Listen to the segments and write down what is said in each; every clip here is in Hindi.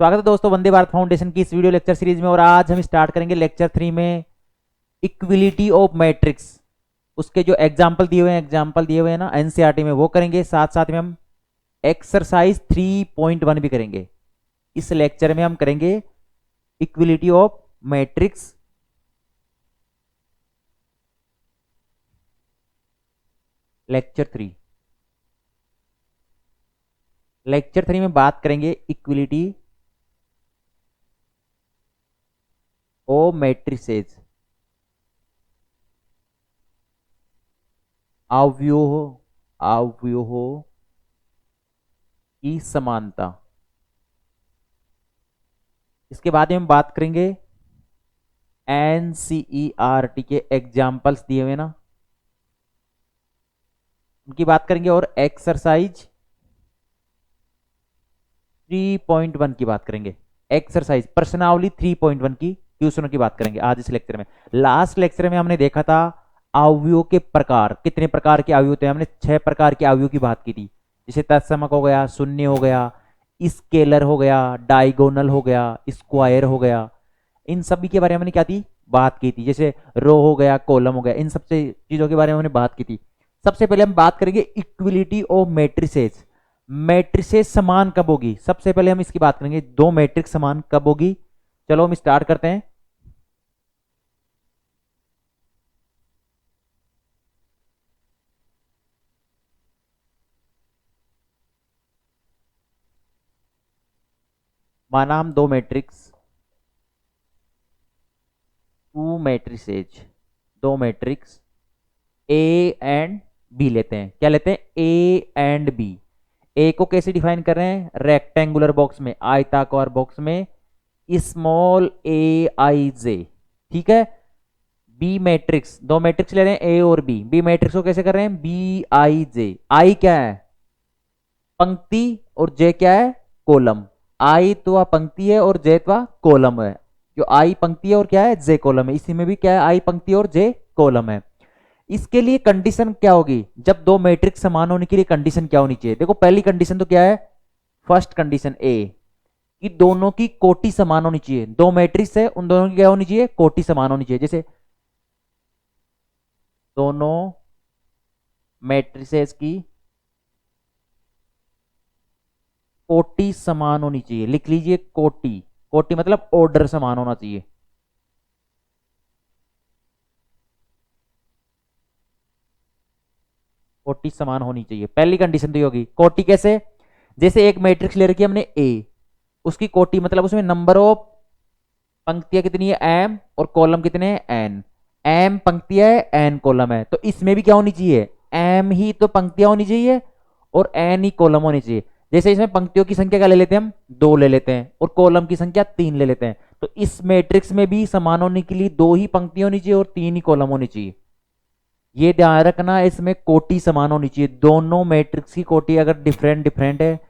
स्वागत है दोस्तों वंदे भारत फाउंडेशन की इस वीडियो लेक्चर सीरीज में। और आज हम स्टार्ट करेंगे लेक्चर 3 में इक्विलिटी ऑफ मैट्रिक्स। उसके जो एग्जाम्पल दिए हुए हैं ना एनसीईआरटी में, वो करेंगे। साथ साथ में हम एक्सरसाइज 3.1 भी करेंगे। इस लेक्चर में हम करेंगे इक्विलिटी ऑफ मैट्रिक्स। लेक्चर 3 में बात करेंगे इक्विलिटी ओ मैट्रिसेस, अवयवों की समानता। इसके बाद में हम बात करेंगे एनसीईआरटी के एग्जाम्पल्स दिए हुए ना, उनकी बात करेंगे। और एक्सरसाइज 3.1 की बात करेंगे। एक्सरसाइज प्रश्नावली 3.1 की क्वेश्चनों की बात करेंगे आज इस लेक्चर में। लास्ट लेक्चर में हमने देखा था अवयवों के प्रकार, कितने प्रकार के अवयव होते हैं। हमने 6 प्रकार के अवयवों की बात की थी, जैसे तत्समक हो गया, शून्य हो गया, स्केलर हो गया, डायगोनल हो गया, स्क्वायर हो गया। इन सभी के बारे में हमने क्या थी बात की थी। जैसे रो हो गया, कॉलम हो गया, इन सब चीजों के बारे में हमने बात की थी। सबसे पहले हम बात करेंगे इक्विलिटी ऑफ मैट्रिसेस। मैट्रिसेस समान कब होगी, सबसे पहले हम इसकी बात करेंगे। दो मैट्रिक्स समान कब होगी। चलो हम स्टार्ट करते हैं। माना हम दो मैट्रिक्स ए एंड बी लेते हैं। क्या लेते हैं? ए एंड बी। ए को कैसे डिफाइन कर रहे हैं? रेक्टेंगुलर बॉक्स में, आयताकार बॉक्स में, स्मॉल ए आई जे। ठीक है। बी मैट्रिक्स, दो मैट्रिक्स ले रहे हैं ए और बी। बी मैट्रिक्स को कैसे कर रहे हैं? बी आई जे। आई क्या है? पंक्ति, और जे क्या है? कॉलम। आई तो पंक्ति है और जे तो कॉलम है। जो आई पंक्ति है और क्या है? जे कॉलम है। इसी में भी क्या है? आई पंक्ति और जे कॉलम है। इसके लिए कंडीशन क्या होगी? जब दो मैट्रिक्स समान होने के लिए कंडीशन क्या होनी चाहिए? देखो पहली कंडीशन तो क्या है? फर्स्ट कंडीशन ए, कि दोनों की कोटि समान होनी चाहिए। दो मैट्रिक्स है, उन दोनों की क्या होनी चाहिए? कोटि समान होनी चाहिए। जैसे दोनों मैट्रिसेस की कोटि समान होनी चाहिए। लिख लीजिए कोटि। कोटि मतलब ऑर्डर समान होना चाहिए। कोटि समान होनी चाहिए, पहली कंडीशन तो ये होगी। कोटि कैसे? जैसे एक मैट्रिक्स ले रखी है हमने ए, उसकी कोटि मतलब उसमें नंबर ऑफ पंक्तियां कितनी है? एम, और कॉलम कितने हैं? एन। एम पंक्तियां है, एन कॉलम है। तो इसमें भी क्या होनी चाहिए? एम ही तो पंक्तियां होनी चाहिए और एन ही कॉलम होनी चाहिए। जैसे इसमें पंक्तियों की संख्या क्या ले लेते हैं हम? 2 ले लेते हैं, और कॉलम की संख्या 3 ले लेते हैं। तो इस मैट्रिक्स में भी समान होने के लिए 2 ही पंक्तियां होनी चाहिए और 3 ही कॉलम होनी चाहिए। ये ध्यान रखना, इसमें कोटि समान होनी चाहिए। दोनों मैट्रिक्स की कोटि अगर डिफरेंट डिफरेंट है,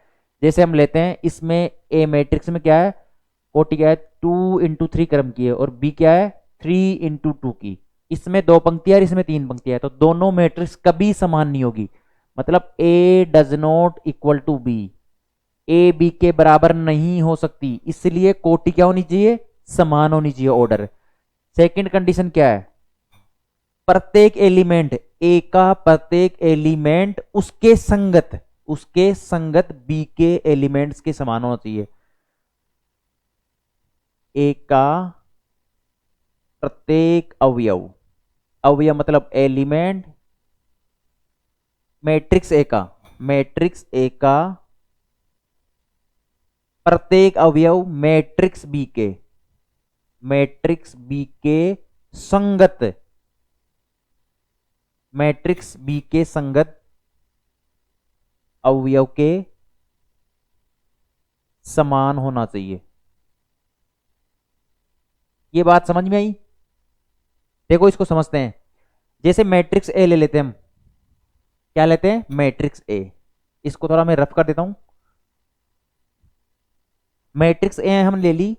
जैसे हम लेते हैं इसमें ए मैट्रिक्स में क्या है? कोटि क्या है? 2 × 3 क्रम की है, और बी क्या है? 3 × 2 की। इसमें 2 पंक्तियां है, इसमें 3 पंक्तियां है। तो दोनों मैट्रिक्स कभी समान नहीं होगी। मतलब A does not equal to B, A B के बराबर नहीं हो सकती। इसलिए कोटि क्या होनी चाहिए? समान होनी चाहिए, ऑर्डर। सेकंड कंडीशन क्या है? प्रत्येक एलिमेंट, ए का प्रत्येक एलिमेंट उसके संगत बी के एलिमेंट्स के समान होना चाहिए। ए का प्रत्येक अवयव, अवयव मतलब एलिमेंट, मैट्रिक्स ए का प्रत्येक अवयव मैट्रिक्स बी के संगत, मैट्रिक्स बी के संगत अवयव के समान होना चाहिए। ये बात समझ में आई? देखो इसको समझते हैं। जैसे मैट्रिक्स ए ले लेते हैं हम। क्या लेते हैं? Matrix A. इसको थोड़ा मैं रफ कर देता हूं। मैट्रिक्स ए हम ले ली,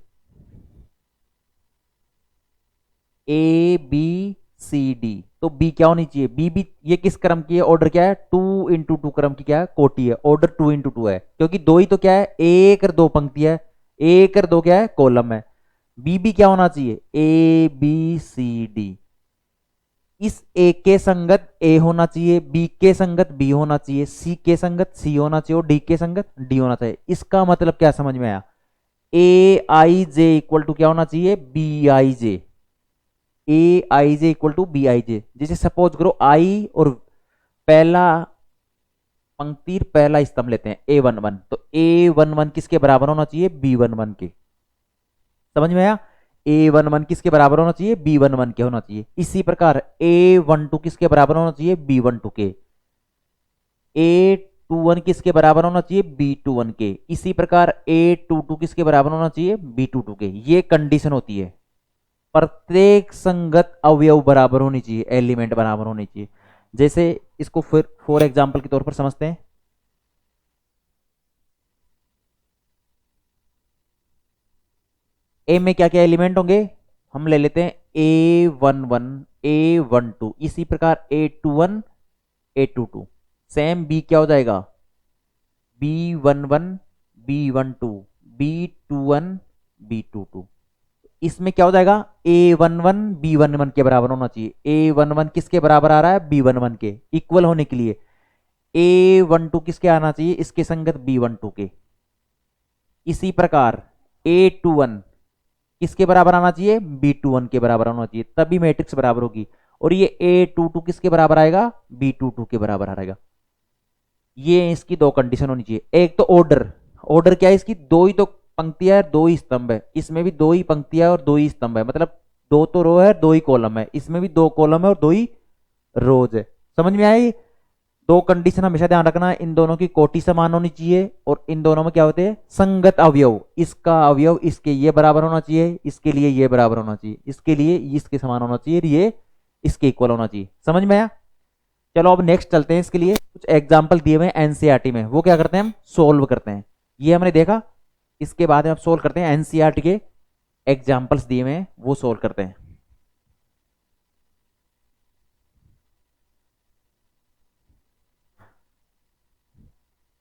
ए बी सी डी। तो बी क्या होनी चाहिए? बी भी ये किस क्रम की है? ऑर्डर क्या है? 2 × 2 क्रम की क्या है? कोटि है। ऑर्डर 2 × 2 है, क्योंकि दो ही तो क्या है? एक और 2 पंक्ति है। ए कर दो क्या है, कॉलम है। बी भी क्या होना चाहिए, ए बी सी डी। इस ए के संगत ए होना चाहिए, बी के संगत बी होना चाहिए, सी के संगत सी होना चाहिए और डी के संगत डी होना चाहिए। इसका मतलब क्या समझ में आया, ए आई जे इक्वल टू क्या होना चाहिए, B I J. A I J equal to B I J. जैसे सपोज करो आई और पहला पंक्ति पहला स्तंभ लेते हैं ए वन वन, तो ए वन वन किसके बराबर होना चाहिए, बी वन वन के। समझ में आया, ए वन वन किसके बराबर होना चाहिए, बी वन वन के होना चाहिए। इसी प्रकार ए वन टू किसके बराबर होना चाहिए, बी वन टू के। ए टू वन किसके बराबर होना चाहिए, बी टू वन के। इसी प्रकार ए टू टू किसके बराबर होना चाहिए, बी टू टू के। ये कंडीशन होती है, प्रत्येक संगत अवयव बराबर होनी चाहिए, एलिमेंट बराबर होनी चाहिए। जैसे इसको फिर फॉर एग्जाम्पल के तौर पर समझते हैं। ए में क्या क्या एलिमेंट होंगे, हम ले लेते हैं A one one, A one two. इसी प्रकार A two one, A two two. Same B क्या हो जाएगा, B one one, B one two, B two one, B two two. इसमें क्या हो जाएगा, A one one B one one के बराबर होना चाहिए। ए वन वन किसके बराबर आ रहा है, बी वन वन के। इक्वल होने के लिए ए वन टू किसके आना चाहिए, इसके संगत बी वन टू के। इसी प्रकार ए टू वन किसके बराबर आना चाहिए, बी टू वन के बराबर आना चाहिए, तभी मैट्रिक्स बराबर होगी। और ये ए टू टू किसके बराबर आएगा, बी टू टू के बराबर आएगा। ये इसकी दो कंडीशन होनी चाहिए। एक तो ऑर्डर, ऑर्डर क्या है इसकी, दो ही तो पंक्तियां है, दो ही स्तंभ है। इसमें भी दो ही पंक्तियां और दो ही स्तंभ है, मतलब दो तो रो है, दो ही कॉलम है। इसमें भी दो कॉलम है और दो ही रोज है। समझ में आई, दो कंडीशन हमेशा ध्यान रखना है, इन दोनों की कोटि समान होनी चाहिए और इन दोनों में क्या होते हैं, संगत अवयव। इसका अवयव इसके ये बराबर होना चाहिए, इसके लिए ये बराबर होना चाहिए, इसके लिए इसके समान होना चाहिए, ये इसके इक्वल होना चाहिए। समझ में आया। चलो अब नेक्स्ट चलते हैं। इसके लिए कुछ एग्जाम्पल दिए हुए हैं एनसीईआरटी में, वो क्या करते हैं, हम सोल्व करते हैं। ये हमने देखा, इसके बाद हम सोल्व करते हैं। एनसीईआरटी के एग्जाम्पल्स दिए हुए हैं, वो सोल्व करते हैं।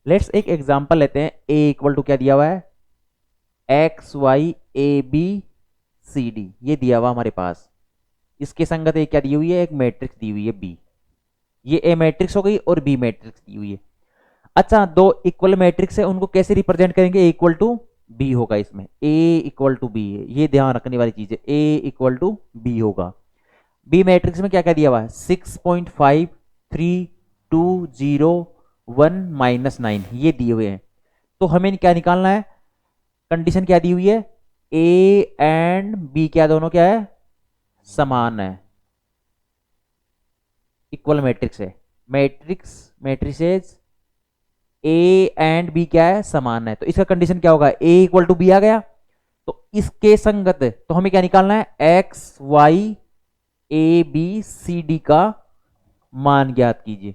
लेट्स एक एग्जाम्पल लेते हैं। ए इक्वल टू क्या दिया हुआ है, x Y A B C d, ये दिया हुआ हमारे पास। इसके संगत एक क्या दी हुई है, एक मैट्रिक्स दी हुई है बी। ये ए मैट्रिक्स हो गई और बी मैट्रिक्स दी हुई है। अच्छा, दो इक्वल मैट्रिक्स है, उनको कैसे रिप्रेजेंट करेंगे, ए इक्वल टू बी होगा। इसमें ए इक्वल टू बी है, ये ध्यान रखने वाली चीज है, ए इक्वल टू बी होगा। बी मैट्रिक्स में क्या क्या दिया हुआ है, 6.5 3 2 0 1 -9, ये दिए हुए हैं। तो हमें क्या निकालना है, कंडीशन क्या दी हुई है, ए एंड बी क्या दोनों क्या है, समान है, इक्वल मैट्रिक्स है। Matrix matrices a and b क्या है, समान है। तो इसका कंडीशन क्या होगा, ए इक्वल टू बी आ गया। तो इसके संगत तो हमें क्या निकालना है, x Y A B C d का मान ज्ञात कीजिए।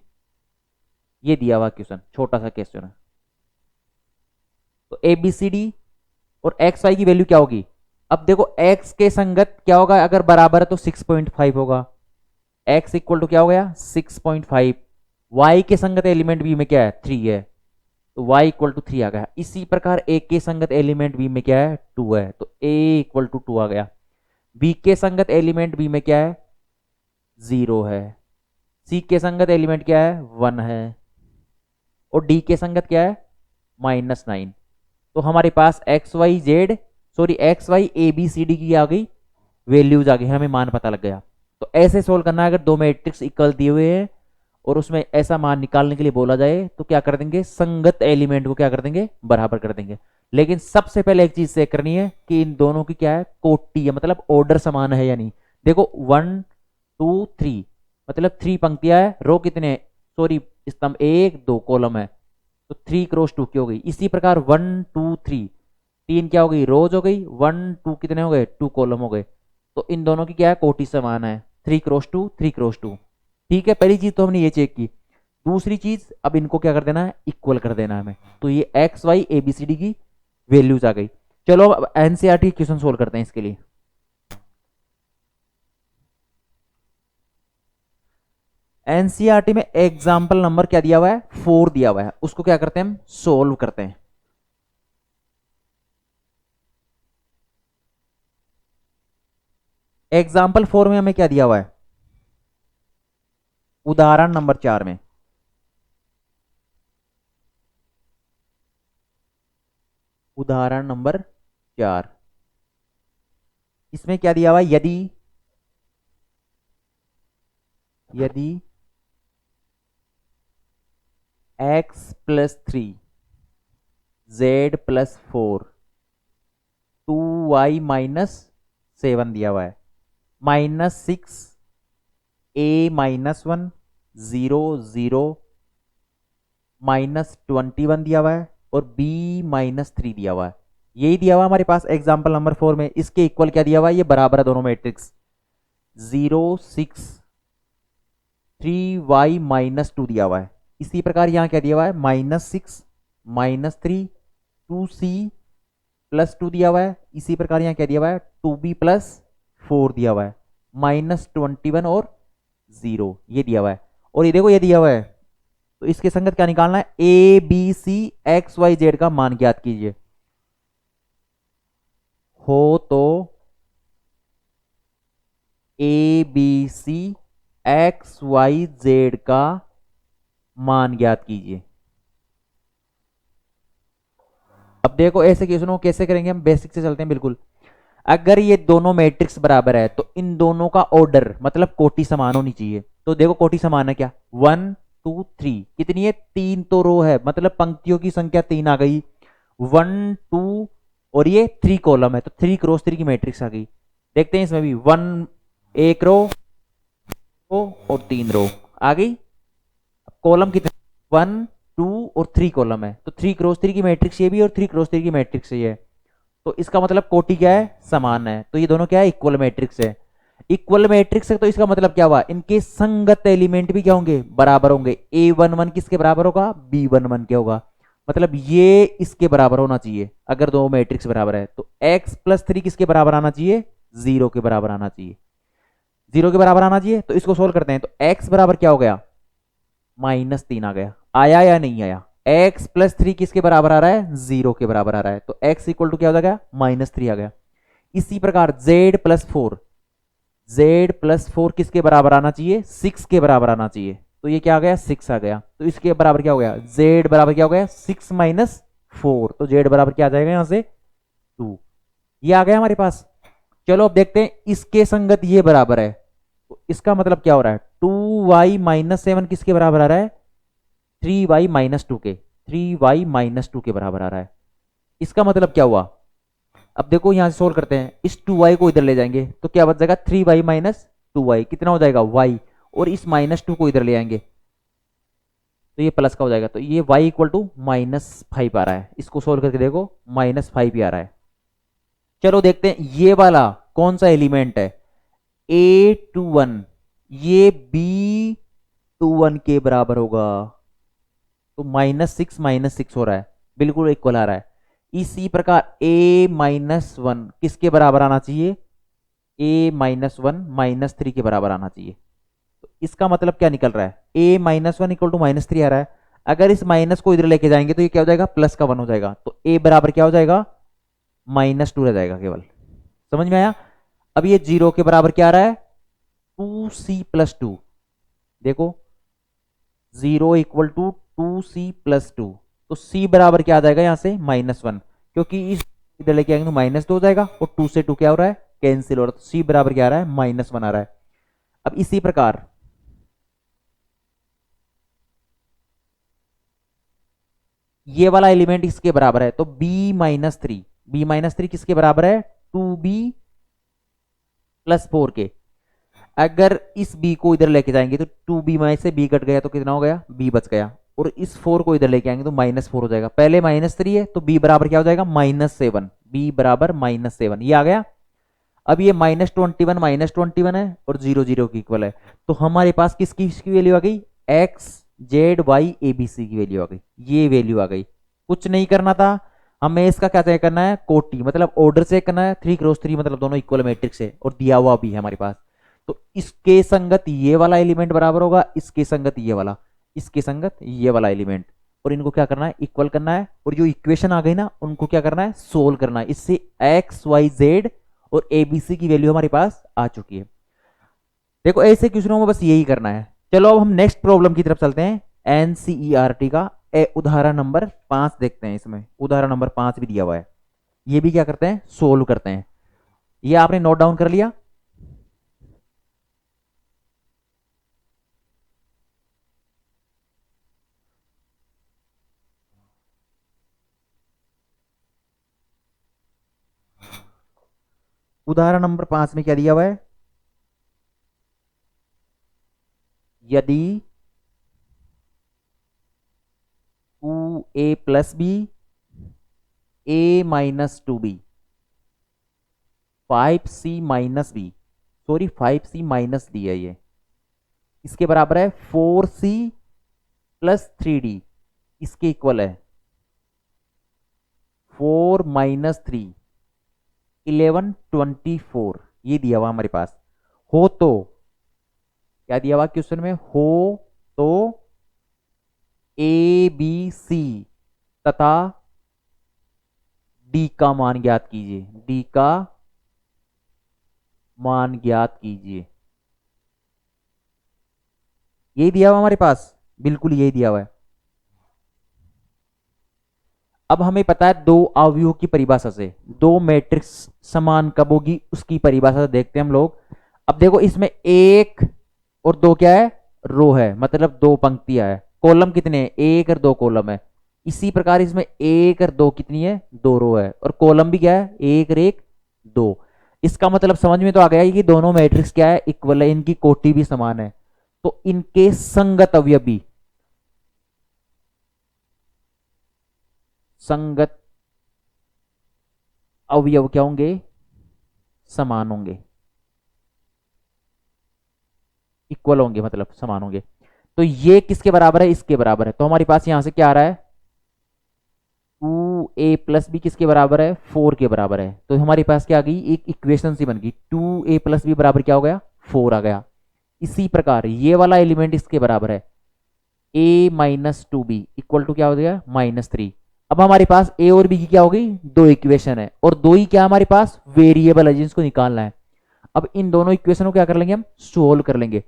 ये दिया हुआ क्वेश्चन, छोटा सा क्वेश्चन है। तो ए बी सी डी और एक्स वाई की वैल्यू क्या होगी। अब देखो एक्स के संगत क्या होगा, अगर बराबर है तो 6.5 होगा। एक्स इक्वल टू क्या हो गया, 6.5। वाई के संगत एलिमेंट बी में क्या है, 3 है, तो y इक्वल टू 3 आ गया। इसी प्रकार ए के संगत एलिमेंट बी में क्या है, 2 है, तो a इक्वल टू 2 आ गया। बी के संगत एलिमेंट बी में क्या है, 0 है। सी के संगत एलिमेंट क्या है, 1 है। और डी के संगत क्या है, -9। तो हमारे पास X Y A B C D की आ गई वैल्यूज आ गई, हमें मान पता लग गया। तो ऐसे सोल्व करना है, अगर दो मैट्रिक्स इक्वल दिए हुए हैं और उसमें ऐसा मान निकालने के लिए बोला जाए तो क्या कर देंगे, संगत एलिमेंट को क्या कर देंगे, बराबर कर देंगे। लेकिन सबसे पहले एक चीज चेक करनी है कि इन दोनों की क्या है, कोटि है, मतलब ऑर्डर समान है या नहीं। देखो 1 2 3, मतलब 3 पंक्तियां है, रो कितने, सॉरी स्तंभ 1 2 कॉलम है, तो 3 क्रॉस 2 की हो गई। इसी प्रकार 1 2 3, 3 क्या हो गई, रोज हो गई। 1 2 कितने हो गए, 2 कॉलम हो गए। तो इन दोनों की क्या है, कोटि समान है, 3 क्रॉस 2 3 क्रॉस 2। ठीक है, पहली चीज तो हमने ये चेक की। दूसरी चीज, अब इनको क्या कर देना है, इक्वल कर देना है हमें। तो ये x Y A B C D की वैल्यूज आ गई। चलो अब एनसीईआरटी क्वेश्चन सोल्व करते हैं। इसके लिए एनसीईआरटी में एग्जाम्पल नंबर क्या दिया हुआ है, 4 दिया हुआ है। उसको क्या करते हैं, हम सोल्व करते हैं। एग्जाम्पल 4 में हमें क्या दिया हुआ है, उदाहरण नंबर 4 में, उदाहरण नंबर 4, इसमें क्या दिया हुआ है, यदि यदि x+3 z+4 2y-7 दिया हुआ है, -6 a-1 0 0 -21 दिया हुआ है और b-3 दिया हुआ है। यही दिया हुआ हमारे पास एग्जाम्पल नंबर 4 में। इसके इक्वल क्या दिया हुआ है, ये बराबर है दोनों मैट्रिक्स, 0 6 3y-2 दिया हुआ है। इसी प्रकार यहाँ क्या दिया हुआ है, -6 -3 2c+2 दिया हुआ है। इसी प्रकार यहाँ क्या दिया हुआ है, 2b+4 दिया हुआ है, -21 और 0 ये दिया हुआ है। और ये देखो ये दिया हुआ है, तो इसके संगत क्या निकालना है, a B c x y z का मान ज्ञात कीजिए। हो तो a B c x y z का मान ज्ञात कीजिए। अब देखो ऐसे क्वेश्चन को कैसे करेंगे, हम बेसिक से चलते हैं बिल्कुल। अगर ये दोनों मैट्रिक्स बराबर है तो इन दोनों का ऑर्डर मतलब कोटि समान होनी चाहिए। तो देखो कोटि समान है क्या, 1 2 3, कितनी है, 3 तो रो है, मतलब पंक्तियों की संख्या 3 आ गई, 1 2 और ये 3 कॉलम है, तो 3 क्रॉस 3 की मैट्रिक्स आ गई। देखते हैं इसमें भी 1 एक रो और 3 रो आ गई। कॉलम कितने, 1 2 और 3 कॉलम है, तो 3 क्रॉस 3 की मैट्रिक्स ये भी और 3 क्रॉस 3 की मैट्रिक्स ये है। तो इसका मतलब कोटि क्या है, समान है, तो ये दोनों क्या है, इक्वल मैट्रिक्स है। इक्वल मैट्रिक्स है तो इसका मतलब क्या हुआ, इनके संगत एलिमेंट भी क्या होंगे, बराबर होंगे। a11 किसके बराबर होगा, b11 क्या होगा, मतलब ये इसके बराबर होना चाहिए। अगर दो मैट्रिक्स बराबर है तो x+3 किसके बराबर आना चाहिए, 0 के बराबर आना चाहिए, 0 के बराबर आना चाहिए। तो इसको सोल्व करते हैं, तो x बराबर क्या हो गया, -3 आ गया, आया या नहीं आया, x+3 किसके बराबर आ रहा है, 0 के बराबर आ रहा है, तो x इक्वल टू क्या हो गया, -3 आ गया। इसी प्रकार z+4 किसके बराबर आना चाहिए, 6 के बराबर आना चाहिए, तो ये क्या आ गया, 6 आ गया। तो इसके बराबर क्या हो गया, z बराबर क्या हो गया, 6 - 4, तो z बराबर क्या आ जाएगा यहां से 2, ये आ गया हमारे पास। चलो अब देखते हैं इसके संगत ये बराबर है, तो इसका मतलब क्या हो रहा है, 2y-7 किसके बराबर आ रहा है, 3y-2 के, 3y-2 के बराबर आ रहा है। इसका मतलब क्या हुआ, अब देखो यहां से सोल्व करते हैं, इस 2y को इधर ले जाएंगे तो क्या बच जाएगा, 3y-2y कितना हो जाएगा y, और इस -2 को इधर ले आएंगे तो ये प्लस का हो जाएगा, तो ये y इक्वल टू -5 आ रहा है। इसको सोल्व करके देखो -5 ही आ रहा है। चलो देखते हैं ये वाला कौन सा एलिमेंट है, a21 ये b21 के बराबर होगा, तो -6 हो रहा है, बिल्कुल इक्वल आ रहा है। इसी प्रकार a-1 किसके बराबर आना चाहिए, a-1 -3 के बराबर आना चाहिए। तो इसका मतलब क्या निकल रहा है, a-1 इक्वल टू -3 आ रहा है। अगर इस माइनस को इधर लेके जाएंगे तो ये क्या हो जाएगा, प्लस का 1 हो जाएगा, तो a बराबर क्या हो जाएगा, -2 रह जाएगा केवल। समझ में आया। अब ये 0 के बराबर क्या आ रहा है, 2c+2, देखो 0 इक्वल टू 2c+2, तो c बराबर क्या आ जाएगा यहां से -1, क्योंकि इस इधर लेके आएंगे तो -2 हो जाएगा, और 2 से 2 क्या हो रहा है, कैंसिल हो रहा है, तो c बराबर क्या आ रहा है, -1 आ रहा है। अब इसी प्रकार ये वाला एलिमेंट इसके बराबर है, तो b-3 किसके बराबर है, 2b+4 के। अगर इस b को इधर लेके जाएंगे तो 2b में से b कट गया तो कितना हो गया, b बच गया, और इस 4 को इधर लेके आएंगे तो -4 हो जाएगा। पहले -3 है तो b बराबर क्या हो जाएगा, -7, b बराबर -7, ये आ गया। अब ये -21 है और 0 0 की इक्वल है, तो हमारे पास किसकी इसकी वैल्यू आ गई, x z y a b c की वैल्यू आ गई, ये वैल्यू आ गई। कुछ नहीं करना था हमें, इसका क्या तय करना है, कोटि मतलब ऑर्डर से करना है, 3 क्रॉस 3 मतलब दोनों इक्वल मैट्रिक्स है और दिया हुआ भी है हमारे पास। तो इसके संगत ये वाला एलिमेंट बराबर होगा, इसके संगत ये वाला, इसके संगत ये वाला एलिमेंट, और इनको क्या करना है, इक्वल करना है। और जो इक्वेशन आ गई ना उनको क्या करना है, सोल्व करना है। इससे एक्स वाई जेड और ए बी सी की वैल्यू हमारे पास आ चुकी है। देखो ऐसे क्वेश्चनों में बस यही करना है। चलो अब हम नेक्स्ट प्रॉब्लम की तरफ चलते हैं। एनसीईआरटी का उदाहरण नंबर 5 देखते हैं। इसमें उदाहरण नंबर 5 भी दिया हुआ है, ये भी क्या करते हैं, सोल्व करते हैं। ये आपने नोट डाउन कर लिया। उदाहरण नंबर 5 में क्या दिया हुआ है, यदि 2a plus b a minus 2b 5c minus b, sorry 5c minus d है ये, इसके बराबर है 4c प्लस 3d, इसके इक्वल है 4 माइनस 3 11 24, ये दिया हुआ हमारे पास। हो तो क्या दिया हुआ क्वेश्चन में, हो तो ए बी सी तथा डी का मान ज्ञात कीजिए, डी का मान ज्ञात कीजिए। यही दिया हुआ हमारे पास, बिल्कुल यही दिया हुआ है। अब हमें पता है दो अवयवों की परिभाषा से दो मैट्रिक्स समान कब होगी उसकी परिभाषा से देखते हैं हम लोग। अब देखो इसमें एक और दो क्या है, रो है, मतलब दो पंक्तियां है। कॉलम कितने हैं, एक और दो कॉलम है। इसी प्रकार इसमें एक और दो कितनी है, दो रो है, और कॉलम भी क्या है, एक और एक दो। इसका मतलब समझ में तो आ गया कि दोनों मैट्रिक्स क्या है, इक्वल है, इनकी कोटि भी समान है। तो इनके संगत अवयव भी, संगत अवयव क्या होंगे, समान होंगे, इक्वल होंगे, मतलब समान होंगे। तो ये किसके बराबर है, इसके बराबर है। तो हमारे पास यहां से क्या आ रहा है, 2a प्लस बी किसके बराबर है, 4 के बराबर है। तो हमारे पास क्या आ गई, एक इक्वेशन सी बन गई, 2a प्लस बी बराबर क्या हो गया, 4 आ गया। इसी प्रकार ये वाला एलिमेंट इसके बराबर है, a minus 2b equal to क्या हो गया, -3। अब हमारे पास a और b की क्या हो गई, दो इक्वेशन है, और दो ही क्या हमारे पास वेरिएबल है जिसको निकालना है। अब इन दोनों इक्वेशन को क्या कर लेंगे, हम सोल्व कर लेंगे।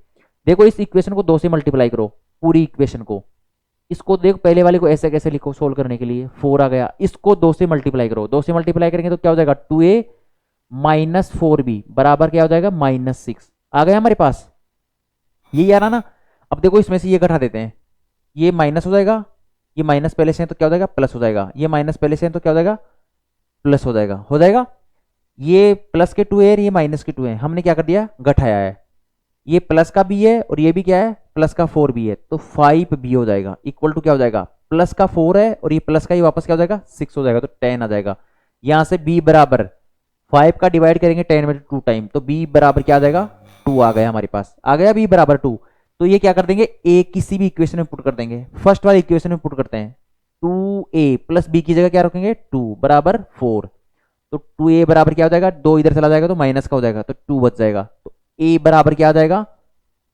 देखो इस इक्वेशन को 2 से मल्टीप्लाई करो, पूरी इक्वेशन को। इसको देखो पहले वाले को ऐसे कैसे लिखो, सोल्व करने के लिए 4 आ गया। इसको 2 से मल्टीप्लाई करो, 2 से मल्टीप्लाई करेंगे तो क्या हो जाएगा, 2a माइनस 4b बराबर क्या हो जाएगा, -6 आ गया हमारे पास। यही आ रहा ना। अब देखो इसमें से ये घटा देते हैं, ये माइनस हो जाएगा, ये माइनस पहले से है तो क्या हो जाएगा, प्लस हो जाएगा, ये माइनस पहले से है तो क्या हो जाएगा, प्लस हो जाएगा, हो जाएगा। ये प्लस के 2 है, ये माइनस के 2 है, हमने क्या कर दिया, घटाया है। ये प्लस का भी है और ये भी क्या है, प्लस का 4 भी है, तो 5 भी हो जाएगा, इक्वल टू क्या हो जाएगा, प्लस का 4 है और ये प्लस का ही वापस क्या हो जाएगा, 6 हो जाएगा, तो 10 आ जाएगा। यहां से b बराबर 5 का डिवाइड करेंगे 10 में 2 टाइम, तो b बराबर क्या आ जाएगा, 2 आ गया हमारे पास, आ गया b बराबर 2। तो ये क्या कर देंगे, a किसी भी इक्वेशन में पुट कर देंगे, फर्स्ट वाली इक्वेशन में पुट करते हैं। 2a प्लस b की जगह क्या रखेंगे, 2 बराबर 4। तो 2a बराबर क्या हो जाएगा, 2 इधर चला जाएगा तो माइनस का हो जाएगा, तो 2 बच जाएगा। तो a बराबर क्या आ जाएगा,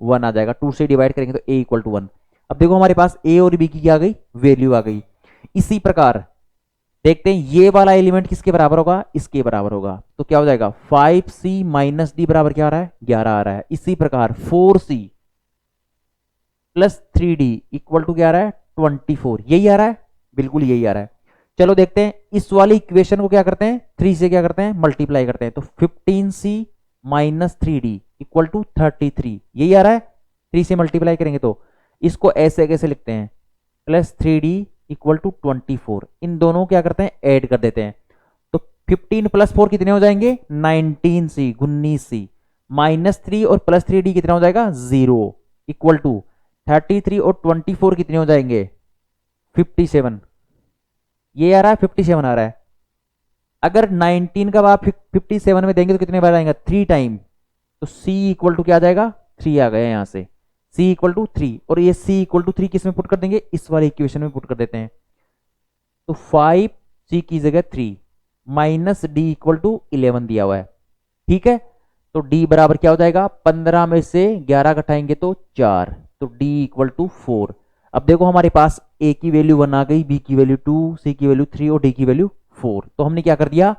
1 आ जाएगा। 2 से डिवाइड करेंगे तो a इक्वल टू 1। अब देखो हमारे पास a और b की क्या आ गई, वैल्यू आ गई। इसी प्रकार देखते हैं ये वाला एलिमेंट किसके बराबर होगा, इसके बराबर होगा। तो क्या हो जाएगा, 5c माइनस डी बराबर क्या आ रहा है, 11 आ रहा है। इसी प्रकार 4c plus 3d equal to क्या आ रहा है, 24। यही आ रहा है, बिल्कुल यही आ रहा है। चलो देखते हैं इस वाली इक्वेशन को क्या करते हैं, 3 से क्या करते हैं, मल्टीप्लाई करते हैं। तो 15c minus 3d equal to 33, यही आ रहा है। 3 से मल्टीप्लाई करेंगे तो इसको ऐसे कैसे लिखते हैं, प्लस 3d इक्वल टू 24। इन दोनों को क्या करते हैं, ऐड कर देते हैं। तो 15 प्लस 4 कितने हो जाएंगे, 19c 19c, -3 और प्लस 3d कितना हो जाएगा, 0 इक्वल टू 33 और 24 कितने हो जाएंगे, 57। ये आ रहा है, 57 आ रहा है। अगर 19 का आप 57 में देंगे तो कितने बार आएगा, 3 टाइम। तो c इक्वल टू क्या आ जाएगा, 3 आ गया यहाँ से, c इक्वल टू 3। और ये c इक्वल टू 3 किस में पुट कर देंगे, इस वाले इक्वेशन में पुट कर देते हैं। तो 5c की जगह 3 माइनस डी इक्वल टू 11 दिया हुआ है, ठीक है। तो d बराबर क्या हो जाएगा, 15 में से 11 घटाएंगे तो 4, तो d इक्वल टू 4। अब देखो हमारे पास a की वैल्यू 1 आ गई, b की वैल्यू 2, c की वैल्यू 3 और d की वैल्यू 4। तो हमने क्या कर दिया,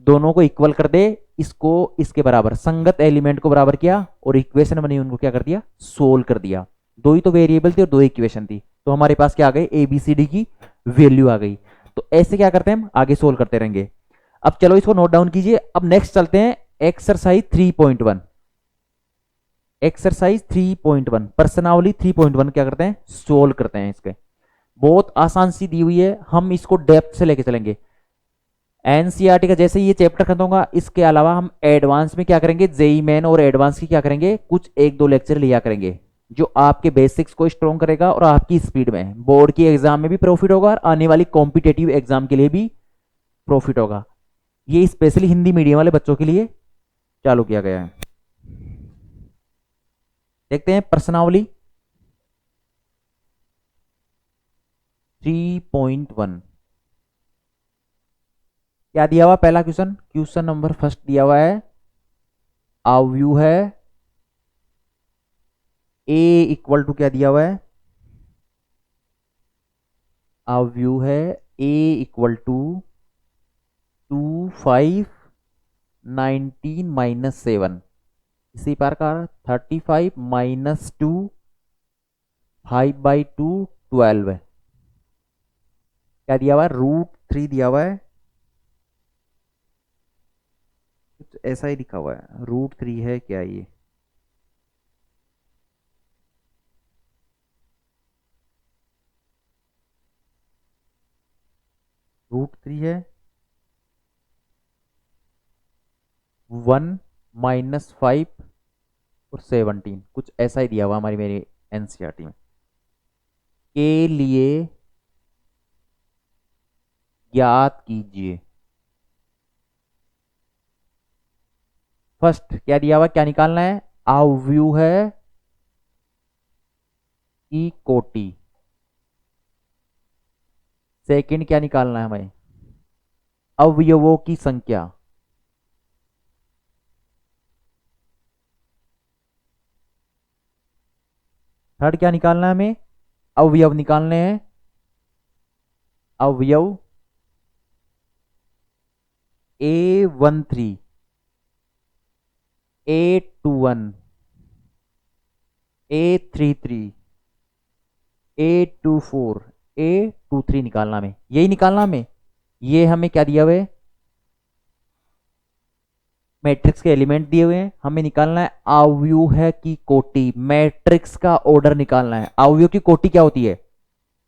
दोनों को इक्वल कर दे, इसको इसके बराबर संगत एलिमेंट को बराबर किया और इक्वेशन बनी उनको क्या कर दिया, सोल्व कर दिया। दो ही तो वेरिएबल थी और दो इक्वेशन थी, तो हमारे पास क्या आ गई, ABCD की वैल्यू आ गई। तो ऐसे क्या करते हैं हम आगे सोल्व करते रहेंगे। अब चलो इसको नोट डाउन कीजिए। अब नेक्स्ट चलते हैं एक्सरसाइज 3.1। एक्सरसाइज 3.1 प्रश्नावली 3.1 क्या करते हैं, सोल्व करते हैं। इसके बहुत आसान सी दी हुई है, हम इसको डेप्थ से लेके चलेंगे। एनसीईआरटी का जैसे ये चैप्टर खत्म होगा, इसके अलावा हम एडवांस में क्या करेंगे, जेई मेन और एडवांस की क्या करेंगे, कुछ एक दो लेक्चर लिया करेंगे, जो आपके बेसिक्स को स्ट्रॉन्ग करेगा और आपकी स्पीड में बोर्ड की एग्जाम में भी प्रॉफिट होगा और आने वाली कॉम्पिटेटिव एग्जाम के लिए भी प्रॉफिट होगा। ये स्पेशली हिंदी मीडियम वाले बच्चों के लिए चालू किया गया है। देखते हैं प्रश्नावली 3.1 क्या दिया हुआ। पहला क्वेश्चन, क्वेश्चन नंबर फर्स्ट दिया हुआ है, अवयव है A इक्वल टू क्या दिया हुआ है, अवयव है A इक्वल टू 2 5 19 माइनस 7, इसी प्रकार 35 माइनस 2 5/2 12 है। क्या दिया हुआ है, √3 दिया हुआ है, कुछ ऐसा ही लिखा हुआ है, √3 है क्या ये, √3 है 1 माइनस 5 और 17, कुछ ऐसा ही दिया हुआ हमारी मेरी एनसीईआरटी में। के लिए ज्ञात कीजिए। फर्स्ट क्या दिया हुआ, क्या निकालना है, अवयव है की कोटि। सेकंड क्या निकालना है हमें, अवयवों की संख्या। थर्ड क्या निकालना है हमें, अवयव निकालने हैं, अवयव A13 A21 A33 A24 A23 निकालना हमें, यही निकालना हमें। ये हमें क्या दिया हुआ है, मैट्रिक्स के एलिमेंट दिए हुए हैं, हमें निकालना है अवयव है की कोटि, मैट्रिक्स का ऑर्डर निकालना है। अवयव की कोटि क्या होती है,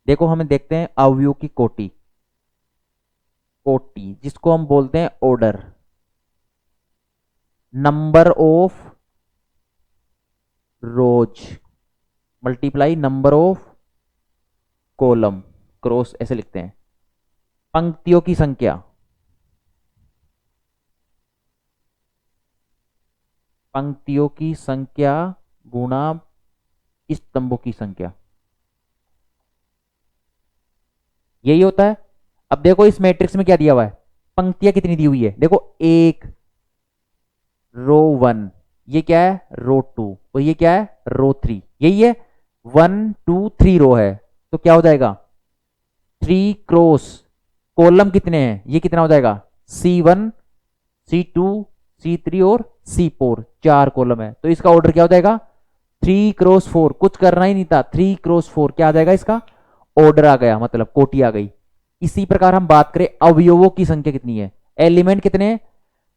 देखो हमें देखते हैं अवयव की कोटि, कोटि जिसको हम बोलते हैं order, number of rose multiply number of column, cross ऐसे लिखते हैं। पंक्तियों की संख्या, पंक्तियों की संख्या गुणा स्तंभों की संख्या, यही होता है। अब देखो इस मैट्रिक्स में क्या दिया हुआ है, पंक्तियां कितनी दी हुई है, देखो 1 रो 1, ये क्या है रो 2 और ये क्या है रो 3, यही है 1 2 3 रो है, तो क्या हो जाएगा 3 क्रॉस कॉलम कितने हैं, ये कितना हो जाएगा C1 C2 C3 और C4, 4 कॉलम है, तो इसका ऑर्डर क्या हो जाएगा 3 × 4, कुछ करना ही नहीं था, 3 × 4 क्या आ जाएगा, इसका ऑर्डर आ गया, मतलब कोटि आ गई। इसी प्रकार हम बात करें अवयवों की संख्या कितनी है, एलिमेंट कितने हैं,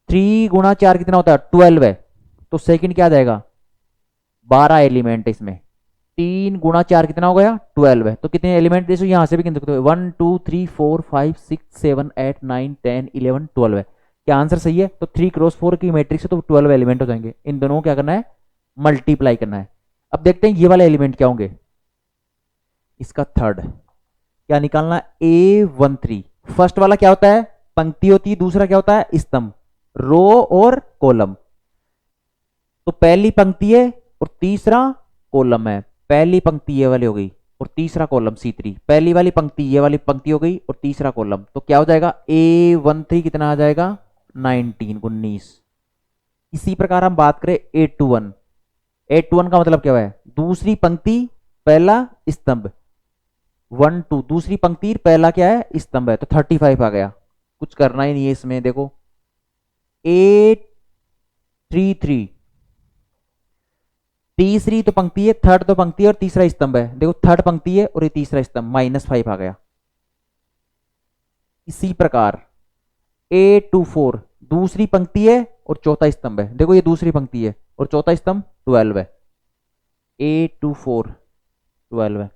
3 × 4 कितना होता है 12 है, तो सेकंड क्या आ जाएगा 12 एलिमेंट है इसमें, 3 × 4 कितना हो गया 12 है, तो कितने एलिमेंट देखो यहां से भी गिन सकते हो 1 2 3 4 5 6 7 8 9 10 11 12 है। क्या आंसर सही है, तो 3 × 4 की मैट्रिक्स है तो 12 एलिमेंट हो जाएंगे, इन दोनों को क्या करना है मल्टीप्लाई करना है। अब देखते हैं ये वाले एलिमेंट क्या होंगे, इसका थर्ड क्या निकालना, A13, फर्स्ट वाला क्या होता है पंक्ति होती है, दूसरा क्या होता है स्तंभ, रो और कॉलम, तो पहली पंक्ति है और तीसरा कॉलम है, पहली पंक्ति ये वाली हो गई और तीसरा कॉलम C3, पहली वाली पंक्ति ये वाली पंक्ति हो गई और तीसरा कॉलम, तो क्या हो जाएगा A13 कितना आ जाएगा 19। इसी प्रकार हम बात करें A21, A21 का मतलब क्या है, दूसरी पंक्ति पहला स्तंभ, 1 2 दूसरी पंक्ति पहला क्या है स्तंभ है, तो 35 आ गया, कुछ करना ही नहीं है इसमें। देखो 3 3। तीसरी तो पंक्ति है, थर्ड तो पंक्ति है और तीसरा स्तंभ है। देखो थर्ड पंक्ति है और ये तीसरा स्तंभ, -5 आ गया। इसी प्रकार A24 दूसरी पंक्ति है और चौथा स्तंभ है। देखो ये दूसरी पंक्ति है और चौथा स्तंभ 12 है। A24 12 है।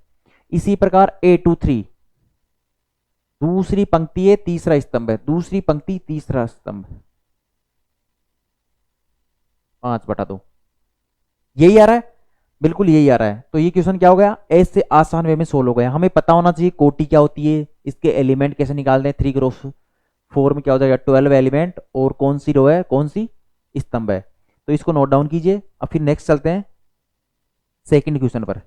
इसी प्रकार A23 दूसरी पंक्ति है, तीसरा स्तंभ है, दूसरी पंक्ति तीसरा स्तंभ, 5/2। यही आ रहा है, बिल्कुल यही आ रहा है। तो ये क्वेश्चन क्या हो गया, ऐसे आसान वे में सोल्व हो गया। हमें पता होना चाहिए कोटि क्या होती है, इसके एलिमेंट कैसे निकालते हैं। 3x4 में क्या हो जाएगा, 12 एलिमेंट, और कौन सी रो है, कौन सी स्तंभ है। तो इसको नोट डाउन कीजिए। अब फिर नेक्स्ट चलते हैं सेकंड क्वेश्चन पर।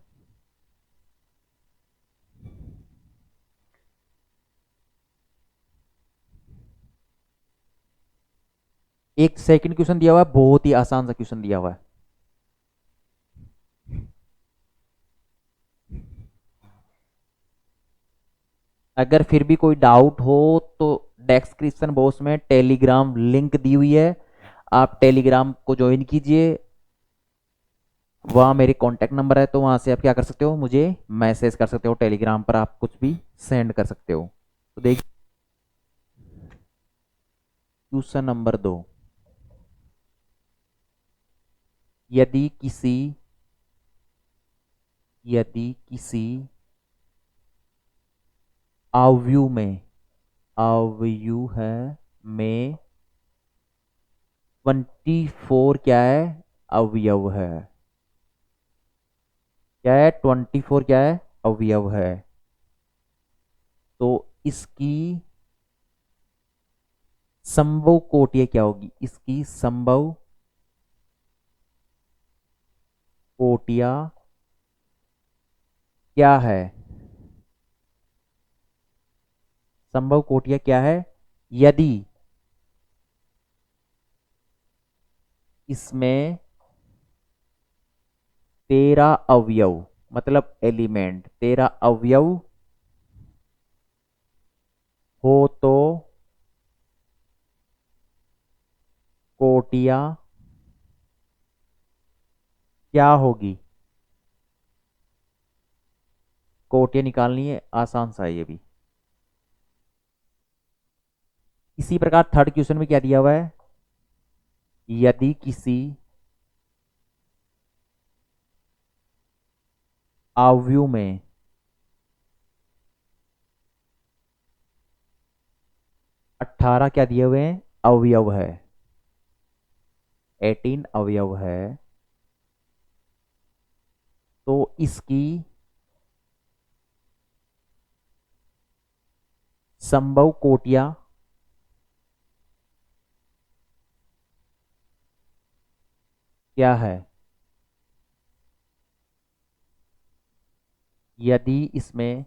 एक सेकंड क्वेश्चन दिया हुआ है, बहुत ही आसान सा क्वेश्चन दिया हुआ है। अगर फिर भी कोई डाउट हो तो डिस्क्रिप्शन बॉक्स में टेलीग्राम लिंक दी हुई है, आप टेलीग्राम को ज्वाइन कीजिए। वहाँ मेरे कांटेक्ट नंबर है, तो वहाँ से आप क्या कर सकते हो, मुझे मैसेज कर सकते हो। टेलीग्राम पर आप कुछ भी सेंड कर सकते हो। तो देखिए क्वेश्चन नंबर 2, यदि किसी अवयव में 24 क्या है, अवयव है। क्या है, 24 क्या है, अवयव है। तो इसकी संभव कोटियां क्या होगी, इसकी संभव कोटियां क्या है, संभव कोटियां क्या है, यदि इसमें 13 अवयव, मतलब एलिमेंट 13 अवयव हो तो कोटियां क्या होगी। कोटियां निकालनी है, आसान सा है ये भी। इसी प्रकार थर्ड क्वेश्चन में क्या दिया हुआ है, यदि किसी अवयव में 18 क्या दिए हुए हैं, अवयव है, 18 अवयव है, तो इसकी संभव कोटियां क्या है। यदि इसमें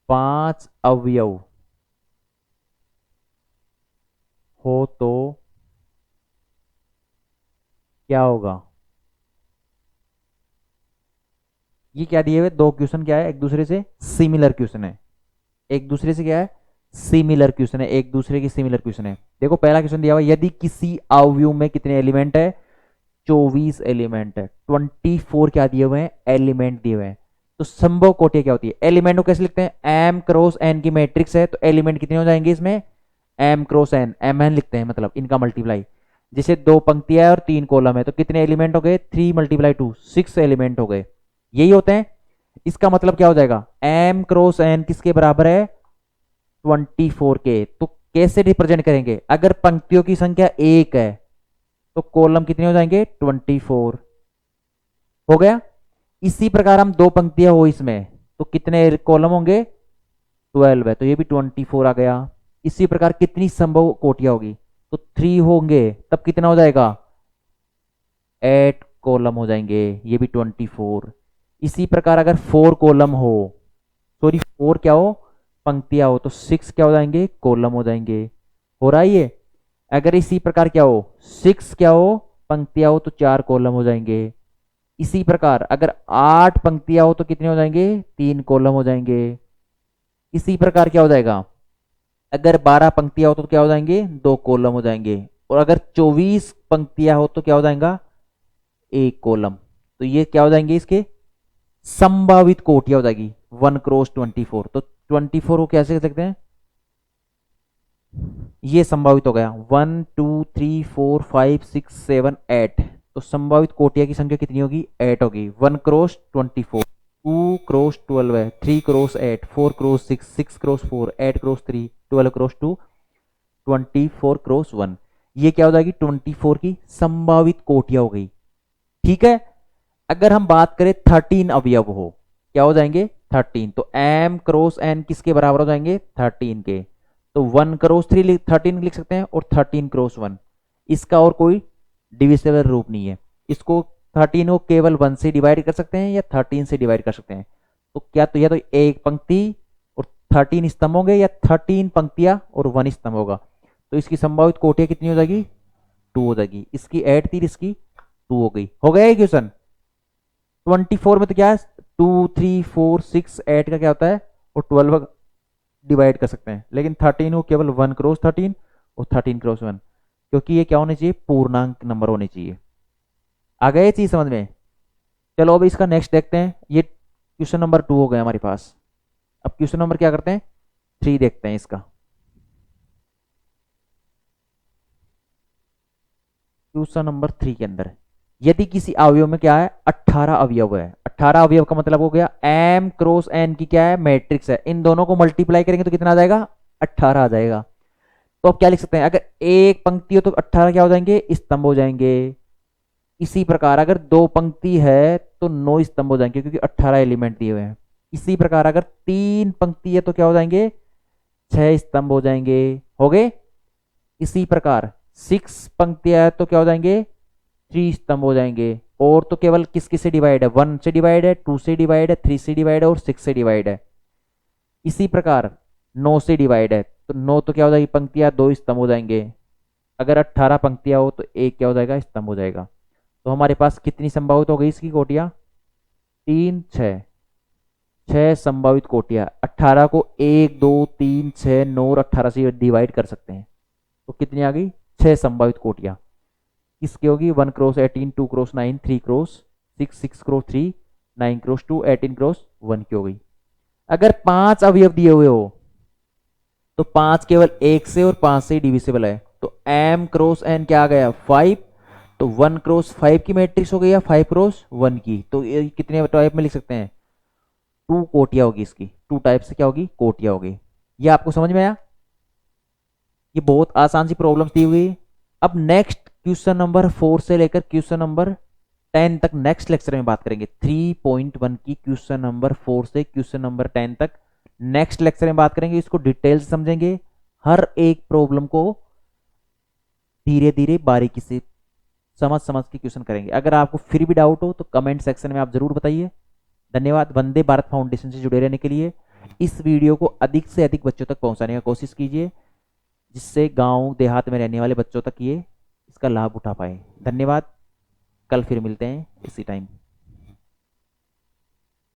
5 अवयव हो तो क्या होगा। ये क्या दिए हुए, दो क्वेश्चन क्या है, एक दूसरे से सिमिलर क्वेश्चन है। एक दूसरे से क्या है, सिमिलर क्वेश्चन है, एक दूसरे की सिमिलर क्वेश्चन है। देखो पहला क्वेश्चन दिया हुआ है, यदि किसी अवयव में कितने एलिमेंट है, 24 एलिमेंट है। 24 क्या दिए हुए हैं, एलिमेंट दिए हुए हैं। तो संभव कोटियां क्या होती है, एलिमेंट को कैसे लिखते हैं, एम क्रॉस एन की मैट्रिक्स है, तो एलिमेंट कितने हो जाएंगे इसमें, m cross n, m n लिखते हैं, मतलब इनका मल्टीप्लाई। जैसे 2 पंक्तियां है और 3 कॉलम है, तो कितने एलिमेंट हो गए, 3 × 2 6 एलिमेंट हो गए। यही होते हैं। इसका मतलब क्या हो जाएगा, एम क्रॉस एन किसके बराबर है, 24 के। तो कैसे रिप्रेजेंट करेंगे, अगर पंक्तियों की संख्या 1 है तो कॉलम कितने हो जाएंगे, 24 हो गया। इसी प्रकार हम 2 पंक्तियां हो इसमें, तो कितने कॉलम होंगे, 12 है, तो ये भी 24 आ गया। इसी प्रकार कितनी संभव कोटियां होगी, तो 3 होंगे, तब कितना हो जाएगा, 8 कॉलम हो जाएंगे, ये भी 24। इसी प्रकार अगर 4 कॉलम हो, सॉरी 4 क्या हो, पंक्तियां हो, तो 6 क्या हो जाएंगे, कॉलम हो जाएंगे। हो रहा है ये। अगर इसी प्रकार क्या हो, 6 क्या हो, पंक्तियां हो, तो 4 कॉलम हो जाएंगे। इसी प्रकार अगर 8 पंक्तियां हो तो कितने हो जाएंगे, 3 कॉलम हो जाएंगे। इसी प्रकार क्या हो जाएगा, अगर 12 पंक्तियां हो तो क्या हो जाएंगे, 2 कॉलम हो जाएंगे। और अगर 24 पंक्तियां हो तो क्या हो जाएगा, 1 कॉलम। तो ये क्या हो जाएंगे इसके संभावित कोटियां हो जाएगी 1 क्रॉस 24। तो 24 को कैसे कर सकते हैं, ये संभावित हो गया 1 2 3 4 5 6 7 8। तो संभावित कोटियां की संख्या कितनी होगी, 8 होगी। 1 क्रॉस 24, 2 क्रॉस 12 है, 3 cross 8, 4 cross 6, 6 cross 4, 8 cross 3, 12 cross 2, 24 cross 1। ये क्या हो जाएगी, 24 की संभावित कोटियां हो गई। ठीक है। अगर हम बात करें 13 अवयव हो, क्या हो जाएंगे 13, तो m क्रॉस n किसके बराबर हो जाएंगे, 13 के। तो 1 क्रॉस 3 13 लिख सकते हैं और 13 क्रॉस 1। इसका और कोई डिविजिबल रूप नहीं है। इसको 13 को केवल 1 से डिवाइड कर सकते हैं या 13 से डिवाइड कर सकते हैं। तो क्या, तो या तो एक पंक्ति और 13 स्तंभ होंगे या 13 पंक्तियां और 1 स्तंभ होगा। तो इसकी संभावित कोटियां कितनी हो जाएगी, 2 हो जाएगी। इसकी 8 थी, इसकी 2 हो गई। हो गया ये क्वेश्चन। 24 में तो क्या है, 2 3 4 6 8 का क्या होता है, और 12 डिवाइड कर सकते हैं। लेकिन 13 को केवल 1 क्रॉस 13 और 13 क्रॉस 1, क्योंकि ये क्या होने चाहिए, पूर्णांक नंबर होने चाहिए। आ गए ये चीज समझ में। चलो अब इसका नेक्स्ट देखते हैं। ये क्वेश्चन नंबर 2 हो गया हमारे पास। अब क्वेश्चन नंबर क्या करते हैं, 3 देखते हैं इसका। क्वेश्चन नंबर 3 के अंदर यदि किसी अवयव में क्या है, 18 अवयव है। 18 अवयव का मतलब हो गया m क्रॉस n की क्या है, मैट्रिक्स है। इन दोनों को मल्टीप्लाई करेंगे तो कितना आ जाएगा, 18 आ जाएगा। तो अब क्या लिख सकते हैं, अगर एक पंक्ति हो तो 18 क्या हो जाएंगे, स्तंभ हो जाएंगे। इसी प्रकार अगर 2 पंक्ति है तो 9 स्तंभ हो जाएंगे, क्योंकि 18 एलिमेंट दिए हुए हैं। इसी प्रकार अगर 3 पंक्ति है तो क्या हो जाएंगे, 6 स्तंभ हो जाएंगे। हो गए। इसी प्रकार 6 पंक्तियां है तो क्या हो जाएंगे, 3 स्तंभ हो जाएंगे। और तो केवल किस किस से डिवाइड है, 1 से डिवाइड है, 2 से डिवाइड है, 3 से डिवाइड है और 6 से डिवाइड है। इसी प्रकार 9 से डिवाइड है, तो 9 तो क्या हो जाएगी, पंक्तियां 2 स्तंभ हो जाएंगे। अगर 18 पंक्तियां हो तो एक क्या हो जाएगा, स्तंभ हो जाएगा। तो हमारे पास कितनी संभावित हो गई इसकी कोटियां, 3 6, 6 संभावित कोटियां। 18 को 1 2 3 6 9 और 18 से डिवाइड कर सकते हैं। तो कितनी आ गई, 6 संभावित कोटियां। किसकी होगी, 1 cross 18, 2 cross 9, 3 cross 6, 6 cross 3, 9 cross 2, 18 cross 1 की हो गई। अगर 5 अवयव दिए हुए हो तो 5 केवल 1 से और 5 से डिविजिबल है। तो m क्रॉस n क्या आ गया, 5। तो 1 क्रॉस 5 की मैट्रिक्स हो गई या 5 क्रॉस 1 की। तो ये कितने टाइप में लिख सकते हैं, 2 कोटियां होगी इसकी। 2 टाइप से क्या होगी, कोटियां होगी। ये आपको समझ में आया। ये बहुत आसान सी प्रॉब्लम्स दी हुई। अब नेक्स्ट क्वेश्चन नंबर 4 से लेकर क्वेश्चन नंबर 10 तक नेक्स्ट लेक्चर में बात करेंगे। 3.1 की क्वेश्चन नंबर 4 से क्वेश्चन नंबर 10 तक नेक्स्ट लेक्चर में बात करेंगे। इसको डिटेल से समझेंगे, हर एक प्रॉब्लम को धीरे धीरे बारीकी से समझ समझ के क्वेश्चन करेंगे। अगर आपको फिर भी डाउट हो तो कमेंट सेक्शन में आप जरूर बताइए। धन्यवाद। वंदे भारत फाउंडेशन से जुड़े रहने के लिए इस वीडियो को अधिक से अधिक बच्चों तक पहुंचाने का कोशिश कीजिए, जिससे गांव देहात में रहने वाले बच्चों तक ये इसका लाभ उठा पाए। धन्यवाद। कल फिर मिलते हैं इसी टाइम।